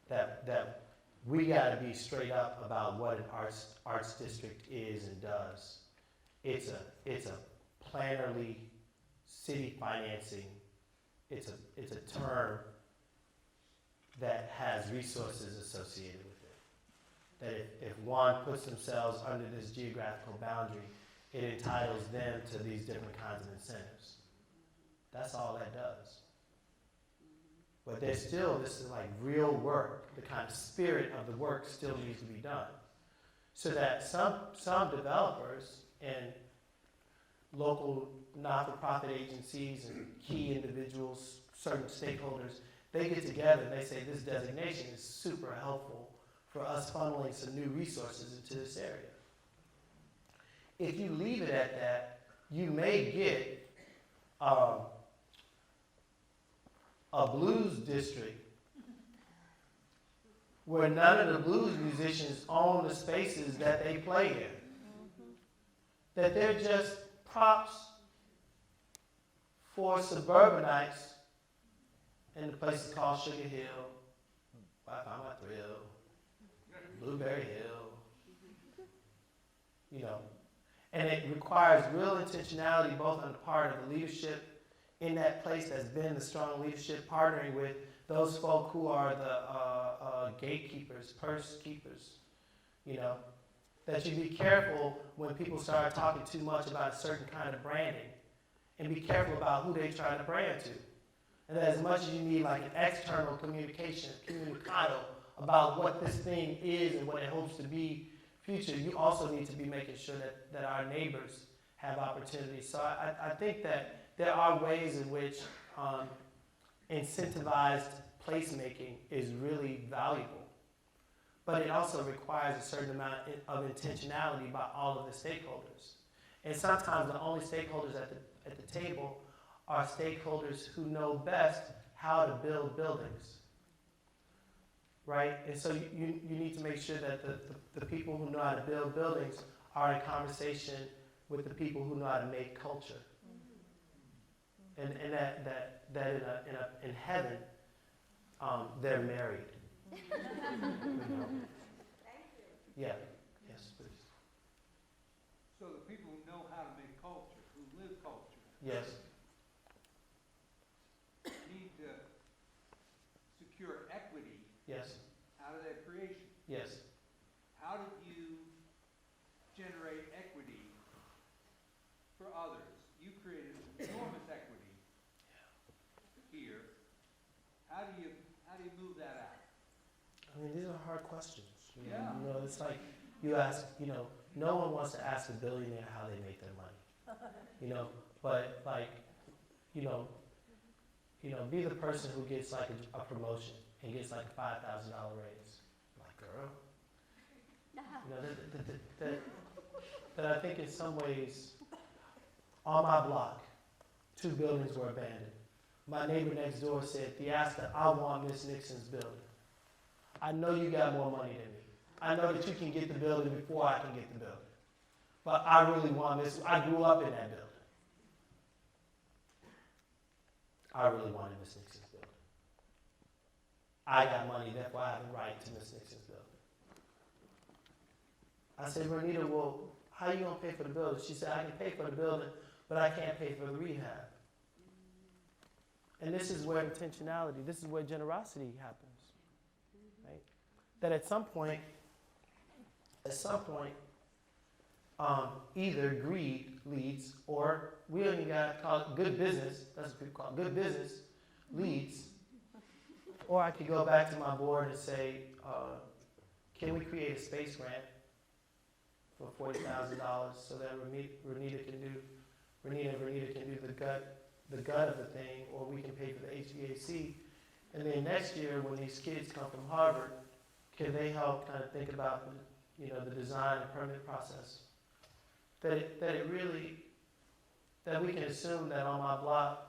of. That we got to be straight up about what an arts district is and does. It's a plannerly city financing. It's a term that has resources associated with it. That if one puts themselves under this geographical boundary, it entitles them to these different kinds of incentives. That's all that does. But there's still, this is like real work, the kind of spirit of the work still needs to be done. So that some developers and local not-for-profit agencies and key individuals, certain stakeholders, they get together and they say this designation is super helpful for us funneling some new resources into this area. If you leave it at that, you may get a blues district where none of the blues musicians own the spaces that they play in. That they're just props for suburbanites in the places called Sugar Hill, I Found My Thrill, Blueberry Hill, And it requires real intentionality both on the part of the leadership in that place that's been the strong leadership, partnering with those folk who are the gatekeepers, purse keepers, that you be careful when people start talking too much about a certain kind of branding, and be careful about who they're trying to brand to. And that as much as you need like an external communication, communicado, about what this thing is and what it hopes to be future, you also need to be making sure that our neighbors have opportunities. So I think that there are ways in which incentivized placemaking is really valuable. But it also requires a certain amount of intentionality by all of the stakeholders. And sometimes the only stakeholders at the table are stakeholders who know best how to build buildings. Right? And so you need to make sure that the people who know how to build buildings are in conversation with the people who know how to make culture. And that in heaven, they're married. You know? Yeah. Yes, please. So the people who know how to make culture, who live culture, Yes. need to secure equity Yes. out of their creation. Yes. How did you generate equity for others? You created enormous equity here. How do you move that out? I mean, these are hard questions. Yeah. You know, it's like you ask, no one wants to ask a billionaire how they make their money. But like, be the person who gets like a promotion and gets like a $5,000 raise. Like, girl. That I think in some ways, on my block, 2 buildings were abandoned. My neighbor next door said, Theaster, I want Miss Nixon's building. I know you got more money than me. I know that you can get the building before I can get the building. But I really want Miss, I grew up in that building. I really wanted Miss Nixon's building. I got money, therefore I have the right to Miss Nixon's building. I said, Renita, well, how you gonna pay for the building? She said, I can pay for the building, but I can't pay for the rehab. And this is where intentionality, this is where generosity happens, right? That at some point, either greed leads, or we even got called good business, that's what people call it, good business leads, or I could go back to my board and say, can we create a space grant for $40,000 so that Renita and Renita can do the gut of the thing, or we can pay for the HVAC. And then next year, when these kids come from Harvard, can they help kind of think about the design and permit process? That we can assume that on my block,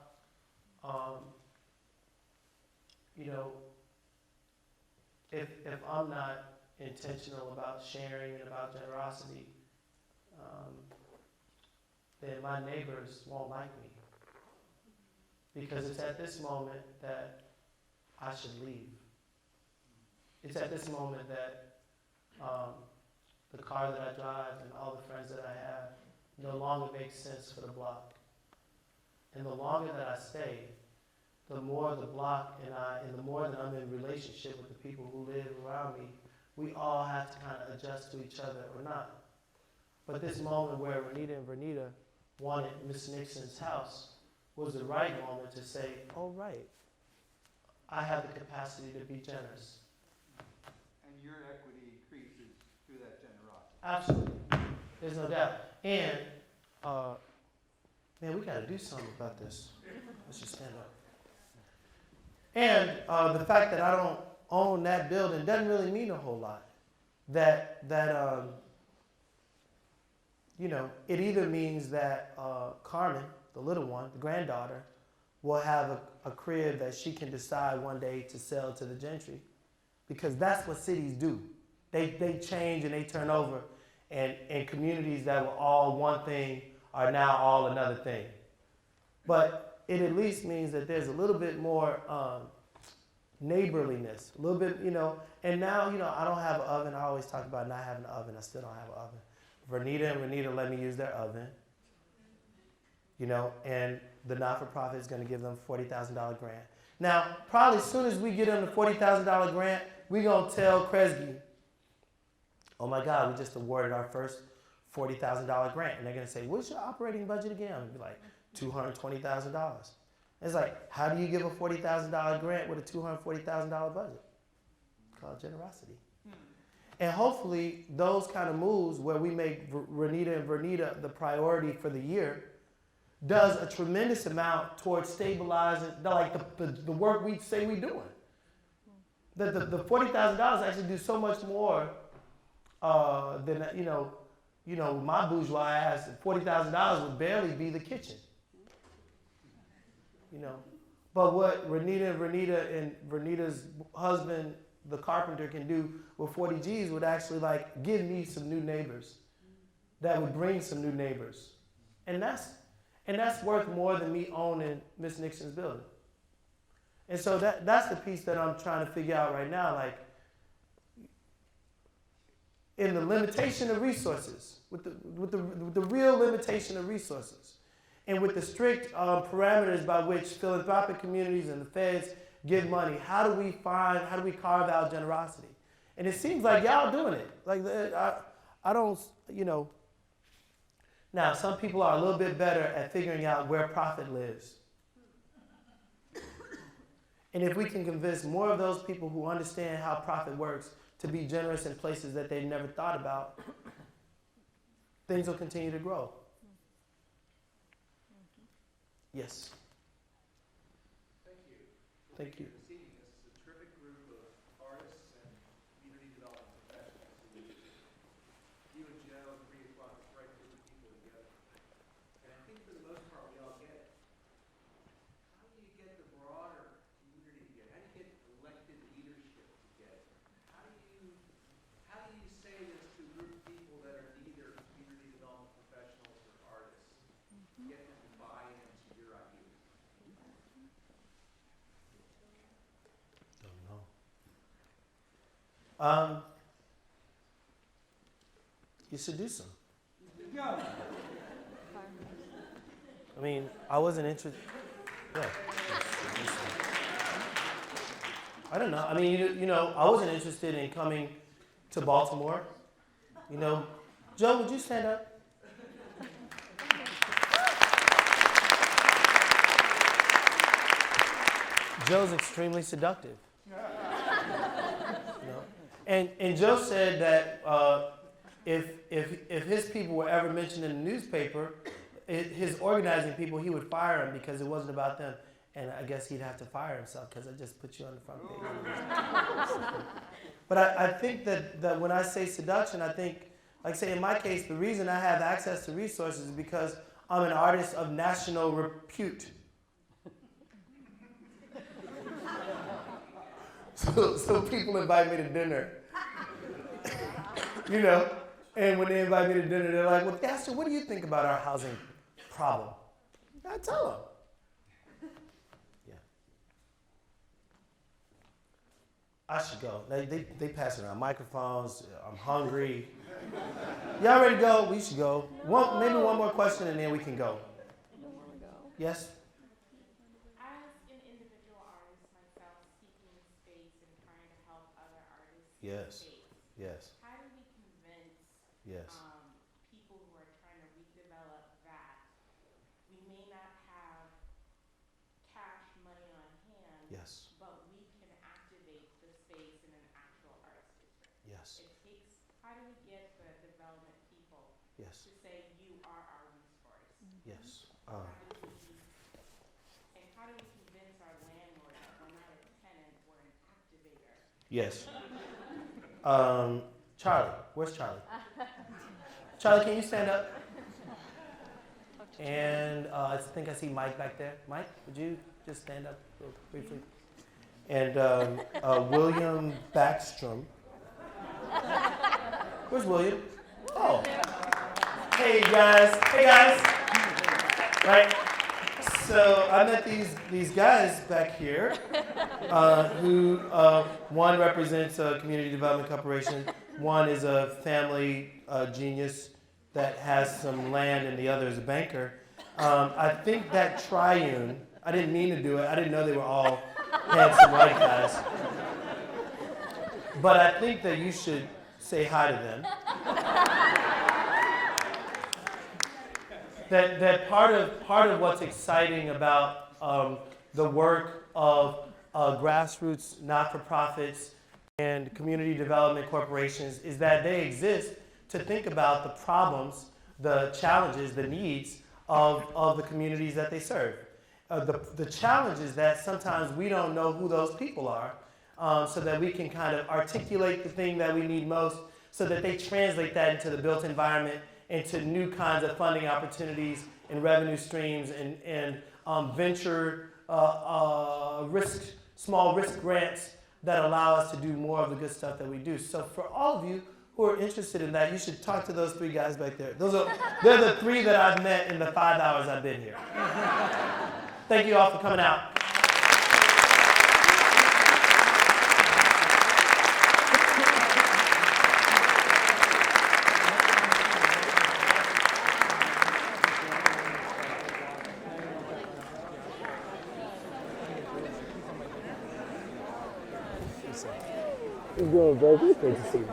if I'm not intentional about sharing and about generosity, then my neighbors won't like me. Because it's at this moment that I should leave. It's at this moment that the car that I drive and all the friends that I have no longer makes sense for the block. And the longer that I stay, the more the block and the more that I'm in relationship with the people who live around me, we all have to kind of adjust to each other or not. But this moment where Renita and Vernita wanted Miss Nixon's house was the right moment to say, oh, right, I have the capacity to be generous. And your equity increases through that generosity. Absolutely. There's no doubt. And, man, we got to do something about this. Let's just stand up. And the fact that I don't own that building doesn't really mean a whole lot. It either means that Carmen, the little one, the granddaughter, will have a crib that she can decide one day to sell to the gentry. Because that's what cities do. They change and they turn over. And communities that were all one thing are now all another thing. But it at least means that there's a little bit more neighborliness, a little bit, And now, I don't have an oven. I always talk about not having an oven. I still don't have an oven. Vernita and Renita let me use their oven. And the not-for-profit is going to give them a $40,000 grant. Now, probably as soon as we get them the $40,000 grant, we're going to tell Kresge, oh my God, we just awarded our first $40,000 grant. And they're going to say, what's your operating budget again? I'm going to be like, $220,000. It's like, how do you give a $40,000 grant with a $240,000 budget? It's called generosity. And hopefully those kind of moves where we make Renita and Vernita the priority for the year, does a tremendous amount towards stabilizing, the work we say we're doing. The $40,000 actually do so much more than, my bourgeois ass, $40,000 would barely be the kitchen. But what Renita and Renita's husband, the carpenter, can do with 40 G's would actually give me some new neighbors. That would bring some new neighbors. And that's worth more than me owning Miss Nixon's building. And so that's the piece that I'm trying to figure out right now, in the limitation of resources, with the real limitation of resources, and with the strict parameters by which philanthropic communities and the feds give money, how do we carve out generosity? And it seems like y'all doing it. I don't, Now, some people are a little bit better at figuring out where profit lives. And if we can convince more of those people who understand how profit works to be generous in places that they've never thought about, things will continue to grow. Yes. Thank you. Thank you. This is a terrific group of artists and community development professionals. You and Joe and Bree brought the right group of people together. And I think for the most part, we all get it. How do you get the broader community together? How do you get elected leadership together? How do you say this to a group of people that are neither community development professionals or artists? Get them to buy into your ideas. Don't know. You seduce them. Yeah. I mean, I wasn't interested. Yeah. I don't know. I mean, I wasn't interested in coming to Baltimore. Joe, would you stand up? Joe's extremely seductive. And Joe said that if his people were ever mentioned in the newspaper, his organizing people, he would fire them because it wasn't about them. And I guess he'd have to fire himself because I just put you on the front page. But I think that when I say seduction, I think, say in my case, the reason I have access to resources is because I'm an artist of national repute. So people invite me to dinner, and when they invite me to dinner, they're like, well, Theaster, what do you think about our housing problem? I tell them. Yeah. I should go. They pass around microphones. I'm hungry. Y'all ready to go? We should go. Maybe one more question and then we can go. Yes? Yes. Yes. How do we convince Yes. people who are trying to redevelop that we may not have cash money on hand, Yes. but we can activate the space in an actual arts district? Yes. How do we get the development people Yes. to say you are our resource? Yes. And how do we convince our landlord that we're not a tenant, we're an activator? Yes. Charlie, where's Charlie? Charlie, can you stand up? And I think I see Mike back there. Mike, would you just stand up real briefly? And William Backstrom. Where's William? Oh. Hey guys. Right. So I met these guys back here, who one represents a community development corporation, one is a family genius that has some land, and the other is a banker. I think that triune, I didn't mean to do it. I didn't know they were all handsome white guys. But I think that you should say hi to them. That part of what's exciting about the work of grassroots not-for-profits and community development corporations is that they exist to think about the problems, the challenges, the needs of the communities that they serve. The challenge is that sometimes we don't know who those people are, so that we can kind of articulate the thing that we need most, so that they translate that into the built environment, into new kinds of funding opportunities and revenue streams and venture small risk grants that allow us to do more of the good stuff that we do. So for all of you who are interested in that, you should talk to those 3 guys back there. They're the 3 that I've met in the 5 hours I've been here. Thank you all for coming out. It's going, baby. Good to see you.